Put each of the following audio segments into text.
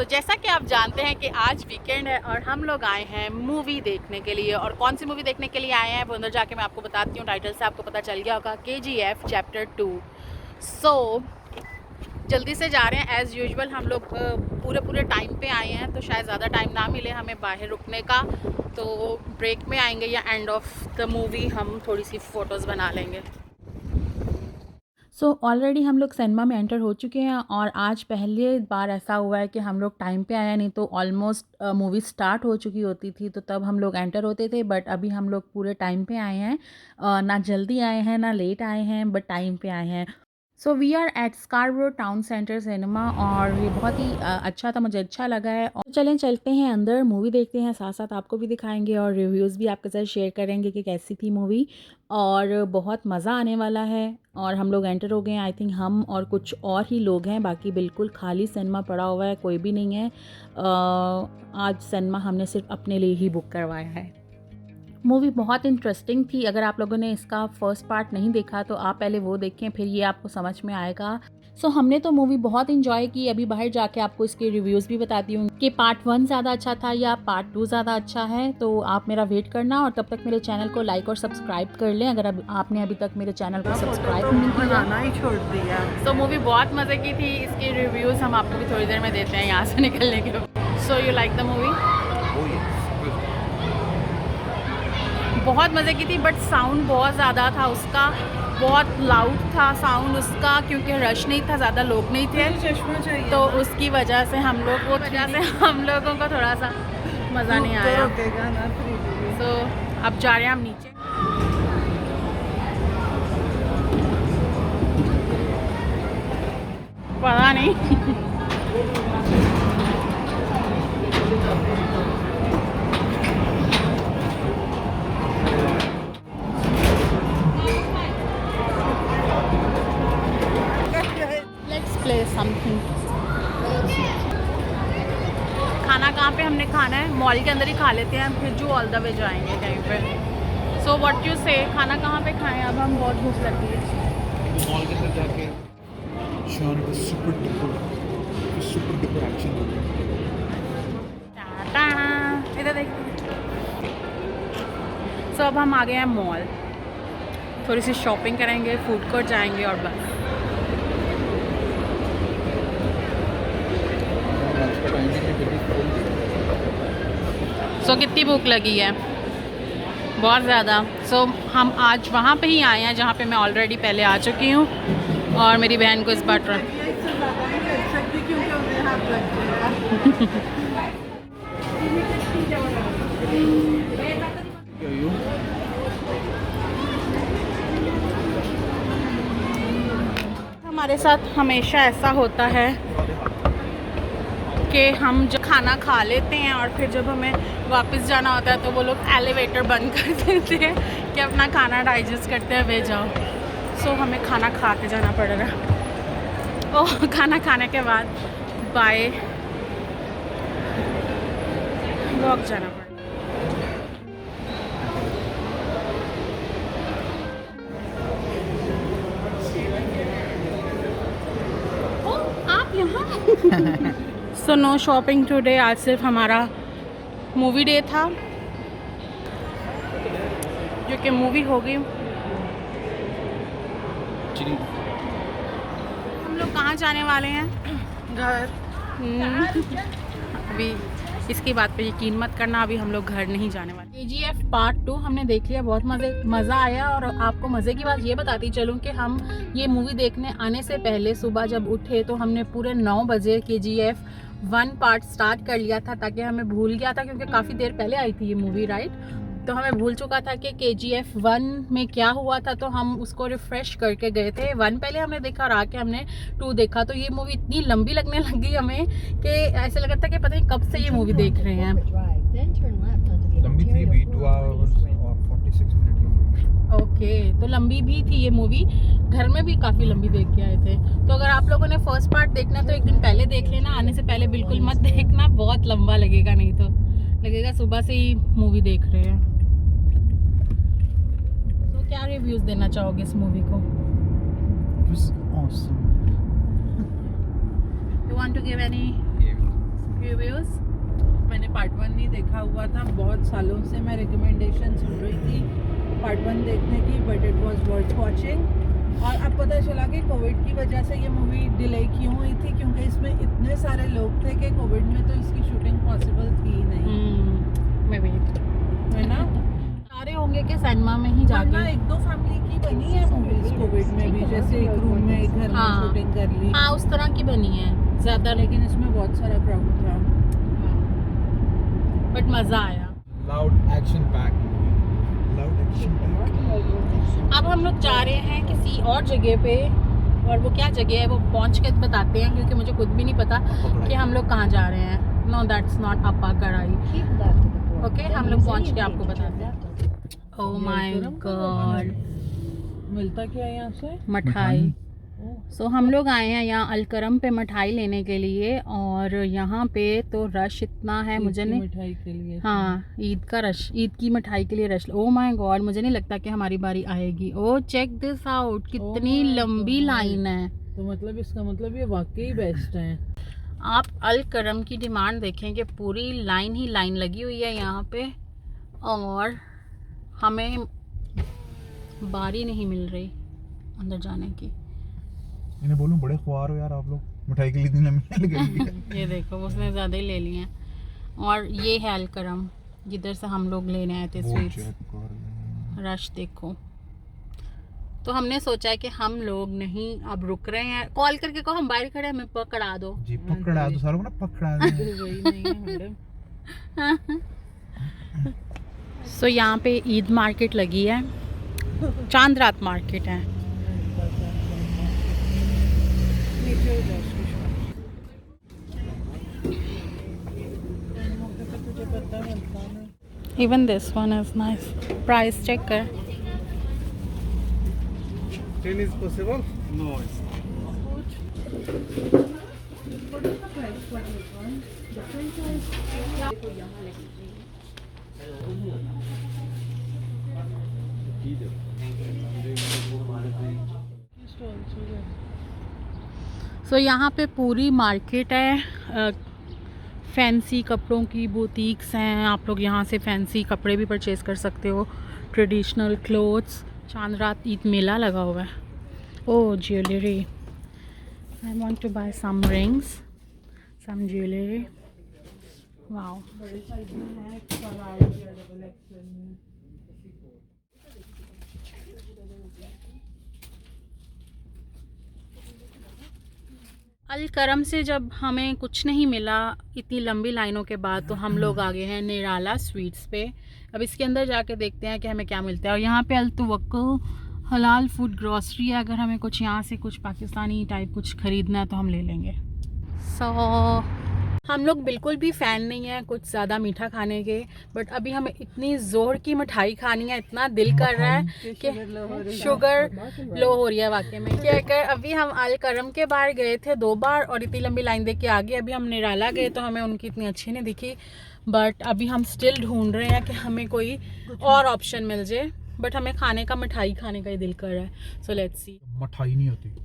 जैसा कि आप जानते हैं कि आज वीकेंड है और हम लोग आए हैं मूवी देखने के लिए। और कौन सी मूवी देखने के लिए आए हैं वो अंदर जाके मैं आपको बताती हूँ। टाइटल से आपको पता चल गया होगा, KGF चैप्टर 2। जल्दी से जा रहे हैं। एज़ यूजुअल हम लोग पूरे टाइम पे आए हैं, तो शायद ज़्यादा टाइम ना मिले हमें बाहर रुकने का। तो ब्रेक में आएंगे या एंड ऑफ द मूवी हम थोड़ी सी फ़ोटोज़ बना लेंगे। ऑलरेडी हम लोग सिनेमा में एंटर हो चुके हैं और आज पहली बार ऐसा हुआ है कि हम लोग टाइम पे आया, नहीं तो ऑलमोस्ट मूवी स्टार्ट हो चुकी होती थी तो तब हम लोग एंटर होते थे। बट अभी हम लोग पूरे टाइम पे आए हैं, ना जल्दी आए हैं ना लेट आए हैं, बट टाइम पे आए हैं। We are at Scarborough town centre cinema और ये बहुत ही अच्छा था, मुझे अच्छा लगा है। और चलते हैं अंदर, मूवी देखते हैं, साथ साथ आपको भी दिखाएंगे और रिव्यूज़ भी आपके साथ शेयर करेंगे कि कैसी थी मूवी। और बहुत मज़ा आने वाला है। और हम लोग एंटर हो गए हैं, आई थिंक हम और कुछ और ही लोग हैं, बाकी बिल्कुल खाली सिनेमा पड़ा हुआ है, कोई भी नहीं है। आज सिनेमा हमने सिर्फ अपने लिए ही बुक करवाया है। मूवी बहुत इंटरेस्टिंग थी। अगर आप लोगों ने इसका फर्स्ट पार्ट नहीं देखा तो आप पहले वो देखें, फिर ये आपको समझ में आएगा। हमने तो मूवी बहुत इंजॉय की। अभी बाहर जाके आपको इसके रिव्यूज़ भी बताती हूँ कि पार्ट 1 ज़्यादा अच्छा था या पार्ट 2 ज़्यादा अच्छा है। तो आप मेरा वेट करना और तब तक मेरे चैनल को लाइक और सब्सक्राइब कर लें अगर आपने अभी तक मेरे चैनल को सब्सक्राइब नहीं किया। ही छोड़ दिया। मूवी बहुत मज़े की थी। इसके रिव्यूज़ हम आपको भी थोड़ी देर में देते हैं यहाँ से निकलने के बाद। You like the movie? बहुत मज़े की थी, बट साउंड बहुत ज़्यादा था उसका, बहुत लाउड था साउंड उसका, क्योंकि रश नहीं था, ज़्यादा लोग नहीं थे, तो उसकी वजह से हम लोगों को थोड़ा सा मज़ा नहीं आया। अब जा रहे हैं हम नीचे। पता नहीं समथिंग। खाना कहाँ पे हमने खाना है? मॉल के अंदर ही खा लेते हैं, फिर जो ऑल द वे जाएंगे कहीं पे। सो व्हाट यू से, खाना कहाँ पे खाएं? अब हम बहुत भूख लगी है। मॉल के अंदर जाके शान का सुपर डुपर एक्शन इधर देखिए। अब हम आ गए हैं मॉल, थोड़ी सी शॉपिंग करेंगे, फूड कोर्ट जाएंगे और बस। कितनी भूख लगी है, बहुत ज़्यादा। हम आज वहाँ पे ही आए हैं जहाँ पे मैं ऑलरेडी पहले आ चुकी हूँ और मेरी बहन को इस बार हमारे साथ हमेशा ऐसा होता है कि हम जो खाना खा लेते हैं और फिर जब हमें वापस जाना होता है तो वो लोग एलिवेटर बंद कर देते हैं कि अपना खाना डाइजेस्ट करते हैं वे जाओ। हमें खाना खा के जाना पड़ रहा है। खाना खाने के बाद बाय वॉक जाना पड़ रहा। आप यहाँ नो शॉपिंग टुडे। आज सिर्फ हमारा मूवी डे था, जो कि मूवी होगी। हम लोग कहाँ जाने वाले हैं? घर। अभी इसकी बात पे यकीन मत करना, अभी हम लोग घर नहीं जाने वाले। KGF पार्ट 2 हमने देख लिया, बहुत मज़ा आया। और आपको मज़े की बात ये बताती चलूँ कि हम ये मूवी देखने आने से पहले सुबह जब उठे तो हमने पूरे 9 बजे KGF 1 पार्ट स्टार्ट कर लिया था, ताकि हमें भूल गया था, क्योंकि काफ़ी देर पहले आई थी ये मूवी, राइट? तो हमें भूल चुका था कि KGF 1 में क्या हुआ था, तो हम उसको रिफ़्रेश करके गए थे। 1 पहले हमने देखा और आके हमने 2 देखा। तो ये मूवी इतनी लंबी लगने लगी हमें कि ऐसा लग रहा था कि पता नहीं कब से ये मूवी देख रहे हैं। लंबी थी भी, 2 आवर्स और 46 मिनट की मूवी। ओके, तो लंबी भी थी ये मूवी। घर में भी काफ़ी लंबी देख के आए थे। तो अगर आप लोगों ने फर्स्ट पार्ट देखना तो एक दिन पहले देख लेना, आने से पहले बिल्कुल मत देखना, बहुत लंबा लगेगा, नहीं तो लगेगा सुबह से ही मूवी देख रहे हैं। तो क्या रिव्यूज़ देना चाहोगे इस मूवी को? It was awesome. You want to give any? Reviews? मैंने पार्ट 1 नहीं देखा हुआ था, बहुत सालों से मैं रिकमेंडेशन सुन रही थी पार्ट 1 देखने की, but it was worth watching. और अब पता चला कि कोविड की वजह से ये मूवी डिले क्यों हुई थी, क्योंकि इसमें इतने सारे लोग थे कि कोविड में तो इसकी शूटिंग पॉसिबल थी ही नहीं, मैं भी है ना। सारे होंगे कि सिनेमा में ही वरना जाके। 1-2 फैमिली की बनी है मूवीज कोविड में भी, जैसे एक रूम में एक घर में हाँ। शूटिंग कर ली, हाँ, उस तरह की बनी है ज़्यादा, लेकिन इसमें बहुत सारा क्राउड था। बट मज़ा आया। Loud action packed movie. Loud action packed. अब हम लोग जा रहे हैं किसी और जगह पे, और वो क्या जगह है वो पहुंच के बताते हैं, क्योंकि मुझे खुद भी नहीं पता कि हम लोग कहाँ जा रहे हैं। नो, दैट्स नॉट अप्पा कढ़ाई। ओके, हम लोग पहुंच के आपको बताते हैं। ओह माय गॉड, मिलता क्या है यहाँ से? मिठाई। सो हम लोग आए हैं यहाँ अलकरम पे मिठाई लेने के लिए, और यहाँ पे तो रश इतना है, मुझे नहीं, मिठाई के लिए। हाँ, ईद का रश, ईद की मिठाई के लिए रश। ओह माय गॉड, मुझे नहीं लगता कि हमारी बारी आएगी। ओह चेक दिस आउट, कितनी my लंबी God. लाइन है। तो मतलब इसका मतलब ये वाकई बेस्ट है। आप अलकरम की डिमांड देखें कि पूरी लाइन ही लाइन लगी हुई है यहाँ पे, और हमें बारी नहीं मिल रही अंदर जाने की। इन्हें बोलूं बड़े ख्वार हो यार आप लोग, मिठाई के लिए इतनी लंबी लगी। ये देखो, उसने ज़्यादा ही ले लिए हैं। और ये है अलकरम, जिधर से हम लोग लेने आए थे स्वीट्स। रश देखो। तो हमने सोचा है कि हम लोग नहीं अब रुक रहे हैं, कॉल करके कहो हम बाहर खड़े हैं, हमें पकड़ा दो। जी पकड़ा दो सारों को ना, पकड़ा दो। वही नहीं है मैडम। सो यहाँ पे ईद मार्केट लगी है, चांद रात मार्केट है। नीचे हो जाओ उसकी शॉप। तुझे पता मिलता है। Even this one is nice. Price check कर। 10 is possible? No, it's सो यहाँ पे पूरी मार्केट है, फैंसी कपड़ों की बुटीक्स हैं। आप लोग यहाँ से फैंसी कपड़े भी परचेज़ कर सकते हो, ट्रेडिशनल क्लोथ्स। चांद रात ईद मेला लगा हुआ है। Oh jewellery, I want to buy some rings, some jewellery. Wow, Alkaram से जब हमें कुछ नहीं मिला इतनी लंबी लाइनों के बाद, तो हम लोग आ गए हैं निराला स्वीट्स पे। अब इसके अंदर जाके देखते हैं कि हमें क्या मिलता है। और यहाँ पे अल-तवक्कुल हलाल फूड ग्रॉसरी है, अगर हमें कुछ यहाँ से कुछ पाकिस्तानी टाइप कुछ ख़रीदना है तो हम ले लेंगे। सो हम लोग बिल्कुल भी फ़ैन नहीं है कुछ ज़्यादा मीठा खाने के, बट अभी हमें इतनी ज़ोर की मिठाई खानी है, इतना दिल कर रहा है कि शुगर लो हो रही है वाकई में। क्या कर, अभी हम अलकरम के बाहर गए थे 2 बार और इतनी लंबी लाइन देख के आ गए। अभी हम निराला गए तो हमें उनकी इतनी अच्छी नहीं दिखी, बट अभी हम स्टिल ढूंढ रहे हैं कि हमें कोई और ऑप्शन मिल जाए। बट हमें खाने का मिठाई खाने का ही दिल कर रहा है। So let's see. मिठाई नहीं होती,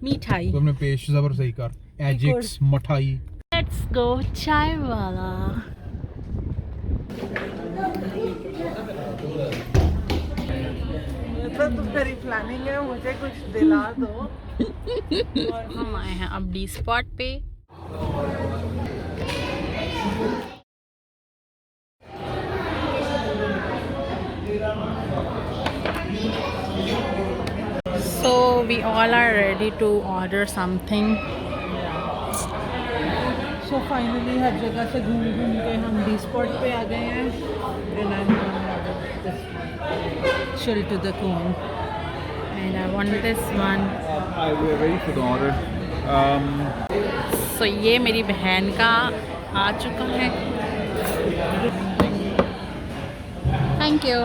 मिठाई तुमने पेश जबर सही कर, एजिक्स मिठाई। लेट्स गो चाय वाला। तो तुम्हारी प्लानिंग है, मुझे कुछ दिला दो। और हम आए हैं अब डी स्पॉट पे। So we all are ready to order something. So finally हर जगह से घूम घूम के हम डी स्पॉट पे आ गए हैं। And I am chill to the cone. And I want this one. We're ready for the order. So ये मेरी बहन का आ चुका है। Thank you.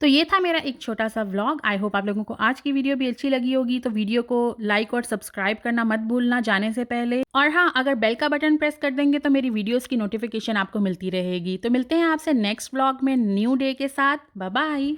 तो ये था मेरा एक छोटा सा व्लॉग। आई होप आप लोगों को आज की वीडियो भी अच्छी लगी होगी। तो वीडियो को लाइक और सब्सक्राइब करना मत भूलना जाने से पहले। और हाँ, अगर बेल का बटन प्रेस कर देंगे तो मेरी वीडियोस की नोटिफिकेशन आपको मिलती रहेगी। तो मिलते हैं आपसे नेक्स्ट व्लॉग में न्यू डे के साथ। Bye bye.